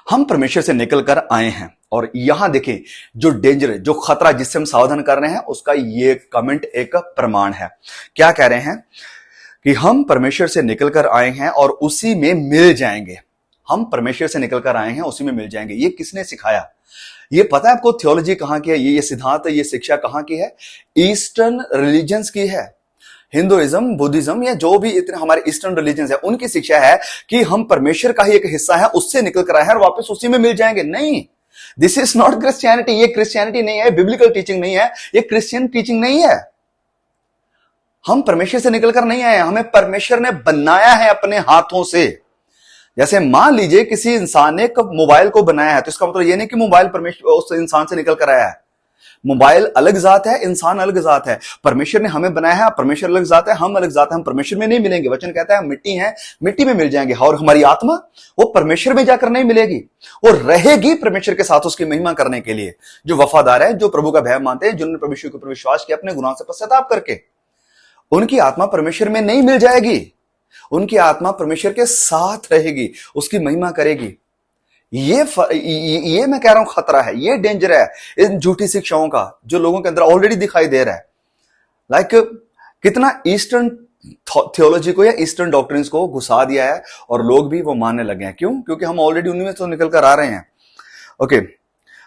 हम परमेश्वर से निकल कर आए हैं। और यहां देखें जो डेंजर, जो खतरा जिससे हम सावधान कर रहे हैं, उसका ये कमेंट एक प्रमाण है। क्या कह रहे हैं कि हम परमेश्वर से निकल कर आए हैं और उसी में मिल जाएंगे। हम परमेश्वर से निकल कर आए हैं, उसी में मिल जाएंगे। ये किसने सिखाया? ये पता है आपको थियोलॉजी कहां की है? ये सिद्धांत, ये शिक्षा कहां की है? ईस्टर्न रिलीजन्स की है। हिंदुइज्म, बुद्धिज्म या जो भी इतने हमारे ईस्टर्न रिलीजन है, उनकी शिक्षा है कि हम परमेश्वर का ही एक हिस्सा है, उससे निकल कर आए हैं और वापस उसी में मिल जाएंगे। नहीं, दिस इज नॉट क्रिश्चियनिटी। ये क्रिश्चियनिटी नहीं है, बिब्लिकल टीचिंग नहीं है, ये क्रिश्चियन टीचिंग नहीं है। हम परमेश्वर से निकलकर नहीं आए, हमें परमेश्वर ने बनाया है अपने हाथों से। जैसे मान लीजिए किसी इंसान ने मोबाइल को बनाया है, तो इसका मतलब ये नहीं कि मोबाइल परमेश्वर उस इंसान से निकल कर आया है। मोबाइल अलग जात है, इंसान अलग जात है। परमेश्वर ने हमें बनाया है, परमेश्वर अलग जात है, हम अलग जात है। हम परमेश्वर में नहीं मिलेंगे। वचन कहता है हम मिट्टी हैं, मिट्टी में मिल जाएंगे। और हमारी आत्मा वो परमेश्वर में जाकर नहीं मिलेगी, वो रहेगी परमेश्वर के साथ उसकी महिमा करने के लिए। जो वफादार है, जो प्रभु का भय मानते हैं, जिन्होंने परमेश्वर के ऊपर विश्वास किया अपने गुनाह से पश्चाताप करके, उनकी आत्मा परमेश्वर में नहीं मिल जाएगी। उनकी आत्मा परमेश्वर के साथ रहेगी, उसकी महिमा करेगी। ये मैं कह रहा हूं खतरा है, ये डेंजर है इन झूठी शिक्षाओं का, जो लोगों के अंदर ऑलरेडी दिखाई दे रहा है। लाइक कितना ईस्टर्न थियोलॉजी को या ईस्टर्न डॉक्ट्रिन्स को घुसा दिया है और लोग भी वो मानने लगे हैं। क्यों? क्योंकि हम ऑलरेडी उन्हीं में तो निकल कर आ रहे हैं। ओके,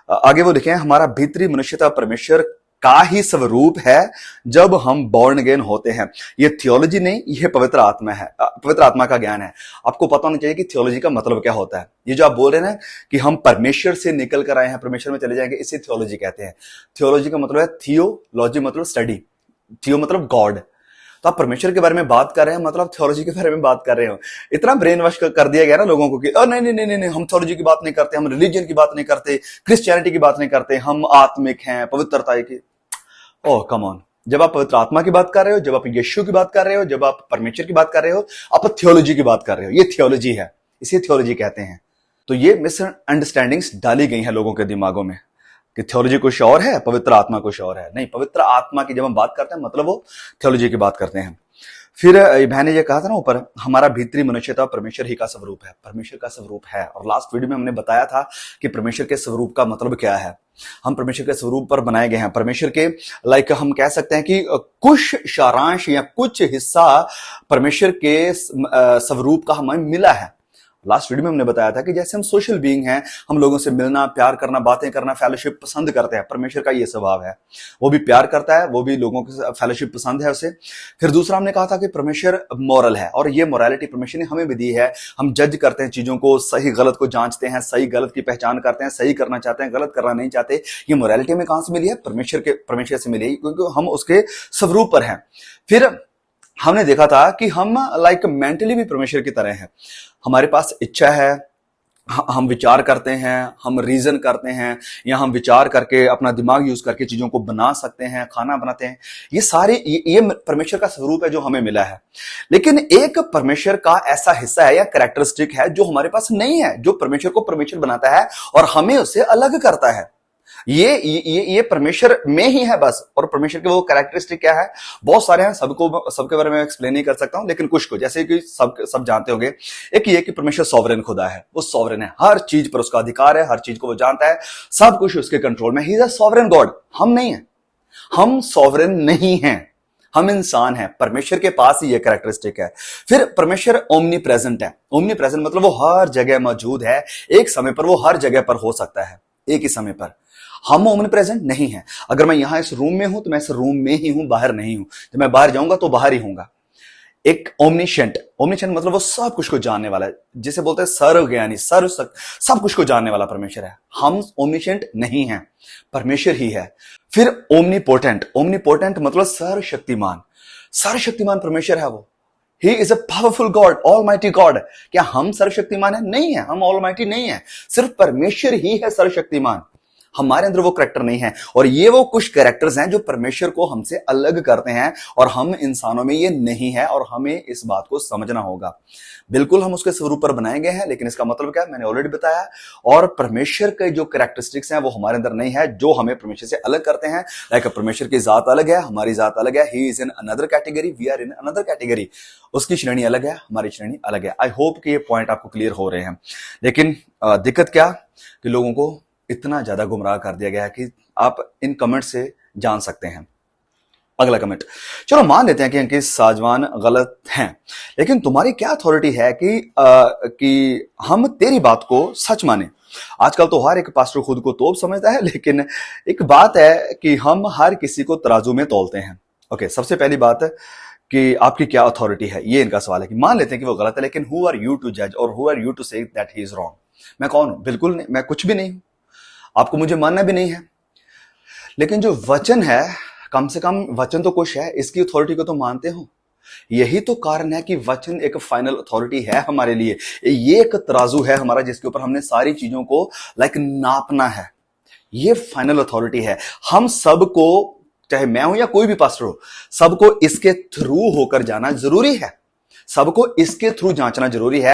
आगे वो लिखे हैं, हमारा भीतरी मनुष्यता परमेश्वर का ही स्वरूप है जब हम बॉर्न अगेन होते हैं। ये थियोलॉजी नहीं, ये पवित्र आत्मा है, पवित्र आत्मा का ज्ञान है। आपको पता होना चाहिए कि थियोलॉजी का मतलब क्या होता है। ये जो आप बोल रहे हैं ना कि हम परमेश्वर से निकल कर आए हैं, परमेश्वर में चले जाएंगे, इसे थियोलॉजी कहते हैं। थियोलॉजी का मतलब है थियोलॉजी, मतलब स्टडी। थियो मतलब गॉड। तो आप परमेश्वर के बारे में बात कर रहे हैं, मतलब थियोलॉजी के बारे में बात कर रहे हो। इतना ब्रेन वॉश कर दिया गया ना लोगों को कि नहीं नहीं नहीं नहीं, हम थियोलॉजी की बात नहीं करते, हम रिलीजन की बात नहीं करते, क्रिश्चियनिटी की बात नहीं करते, हम आत्मिक हैं, पवित्रता की। ओह कम ऑन, जब आप पवित्र आत्मा की बात कर रहे हो, जब आप यीशु की बात कर रहे हो, जब आप परमेश्वर की बात कर रहे हो, आप थियोलॉजी की बात कर रहे हो। ये थियोलॉजी है, इसे थियोलॉजी कहते हैं। तो ये मिसअंडरस्टैंडिंग्स डाली गई हैं लोगों के दिमागों में कि थियोलॉजी कुछ और है, पवित्र आत्मा कुछ और है। नहीं, पवित्र आत्मा की जब हम बात करते हैं मतलब वो थियोलॉजी की बात करते हैं। फिर बहन ने ये कहा था ना ऊपर, हमारा भीतरी मनुष्यता परमेश्वर ही का स्वरूप है, परमेश्वर का स्वरूप है। और लास्ट वीडियो में हमने बताया था कि परमेश्वर के स्वरूप का मतलब क्या है। हम परमेश्वर के स्वरूप पर बनाए गए हैं। परमेश्वर के लाइक हम कह सकते हैं कि कुछ सारांश या कुछ हिस्सा परमेश्वर के स्वरूप का हमें मिला है। लास्ट वीडियो में हमने बताया था कि जैसे हम सोशल बीइंग हैं, हम लोगों से मिलना, प्यार करना, बातें करना, फेलोशिप पसंद करते हैं। परमेश्वर का ये स्वभाव है, वो भी प्यार करता है, वो भी लोगों को फेलोशिप पसंद है उसे। फिर दूसरा हमने कहा था कि परमेश्वर मॉरल है, और ये मोरालिटी परमेश्वर ने हमें भी दी है। हम जज करते हैं चीजों को, सही गलत को जांचते हैं, सही गलत की पहचान करते हैं, सही करना चाहते हैं, गलत करना नहीं चाहते। ये मोरालिटी में कहां से मिली है? परमेश्वर से मिली है, क्योंकि हम उसके स्वरूप पर हैं। फिर हमने देखा था कि हम लाइक मेंटली भी परमेश्वर की तरह हैं। हमारे पास इच्छा है, हम विचार करते हैं, हम रीजन करते हैं, या हम विचार करके अपना दिमाग यूज करके चीजों को बना सकते हैं, खाना बनाते हैं। ये सारे ये परमेश्वर का स्वरूप है जो हमें मिला है। लेकिन एक परमेश्वर का ऐसा हिस्सा है या कैरेक्टरिस्टिक है जो हमारे पास नहीं है, जो परमेश्वर को परमेश्वर बनाता है और हमें उससे अलग करता है। ये परमेश्वर में ही है बस। और परमेश्वर के वो कैरेक्टरिस्टिक क्या है? बहुत सारे हैं, सबके बारे में एक्सप्लेन नहीं कर सकता हूं, लेकिन कुछ को, जैसे कि सब जानते होंगे। एक ये कि परमेश्वर सॉवरेन खुदा है, वो सॉवरेन है, हर चीज पर उसका अधिकार है, हर चीज को वो जानता है, सब कुछ उसके कंट्रोल में। He is a sovereign God. हम नहीं है, हम सॉवरेन नहीं हैं, हम इंसान हैं। परमेश्वर के पास ही ये कैरेक्टरिस्टिक है। फिर परमेश्वर ओमनी प्रेजेंट है। ओमनी प्रेजेंट मतलब वो हर जगह मौजूद है, एक समय पर वो हर जगह पर हो सकता है, एक ही समय पर। हम ओमनी प्रेजेंट नहीं है। अगर मैं यहां इस रूम में हूं तो मैं इस रूम में ही हूं, बाहर नहीं हूं। जब मैं बाहर जाऊंगा तो बाहर ही हूंगा। एक ओमनिशेंट मतलब वो सब कुछ को जानने वाला है, जिसे बोलते हैं सर्वज्ञानी, सब कुछ को जानने वाला परमेश्वर है। हम ओमनिशेंट नहीं हैं, परमेश्वर ही है। फिर ओमनीपोटेंट मतलब सर्वशक्तिमान परमेश्वर है वो। He is a powerful God, Almighty God। क्या हम सर्वशक्तिमान है? नहीं है, हम ऑलमाइटी नहीं है, सिर्फ परमेश्वर ही है सर्वशक्तिमान। हमारे अंदर वो करेक्टर नहीं है। और ये वो कुछ कैरेक्टर्स हैं जो परमेश्वर को हमसे अलग करते हैं, और हम इंसानों में ये नहीं है, और हमें इस बात को समझना होगा। बिल्कुल हम उसके स्वरूप पर बनाए गए हैं, लेकिन इसका मतलब क्या है मैंने ऑलरेडी बताया। और परमेश्वर के जो कैरेक्टरिस्टिक्स हैं वो हमारे अंदर नहीं है, जो हमें परमेश्वर से अलग करते हैं। लाइक परमेश्वर की जात अलग है, हमारी जात अलग है। He is in another category, we are in another category. उसकी श्रेणी अलग है, हमारी श्रेणी अलग है। आई होप कि ये पॉइंट आपको क्लियर हो रहे हैं। लेकिन दिक्कत क्या कि लोगों को इतना ज्यादा गुमराह कर दिया गया है कि आप इन कमेंट से जान सकते हैं। अगला कमेंट, चलो मान लेते हैं कि अंकित साजवान गलत हैं, लेकिन तुम्हारी क्या अथॉरिटी है कि हम तेरी बात को सच माने। आजकल तो हर एक पास्टर खुद को तोप समझता है, लेकिन एक बात है कि हम हर किसी को तराजू में तौलते हैं। ओके, सबसे पहली बात है कि आपकी क्या अथॉरिटी है, ये इनका सवाल है। कि मान लेते हैं कि वो गलत है, लेकिन हु आर यू टू जज और who are you to say that he is wrong. मैं कौन हूं? बिल्कुल नहीं, मैं कुछ भी नहीं हूं, आपको मुझे मानना भी नहीं है। लेकिन जो वचन है, कम से कम वचन तो कुछ है, इसकी अथॉरिटी को तो मानते हो। यही तो कारण है कि वचन एक फाइनल अथॉरिटी है हमारे लिए। ये एक तराजू है हमारा, जिसके ऊपर हमने सारी चीजों को नापना है। ये फाइनल अथॉरिटी है। हम सबको, चाहे मैं हूं या कोई भी पास्टर हो, सबको इसके थ्रू होकर जाना जरूरी है, सबको इसके थ्रू जांचना जरूरी है।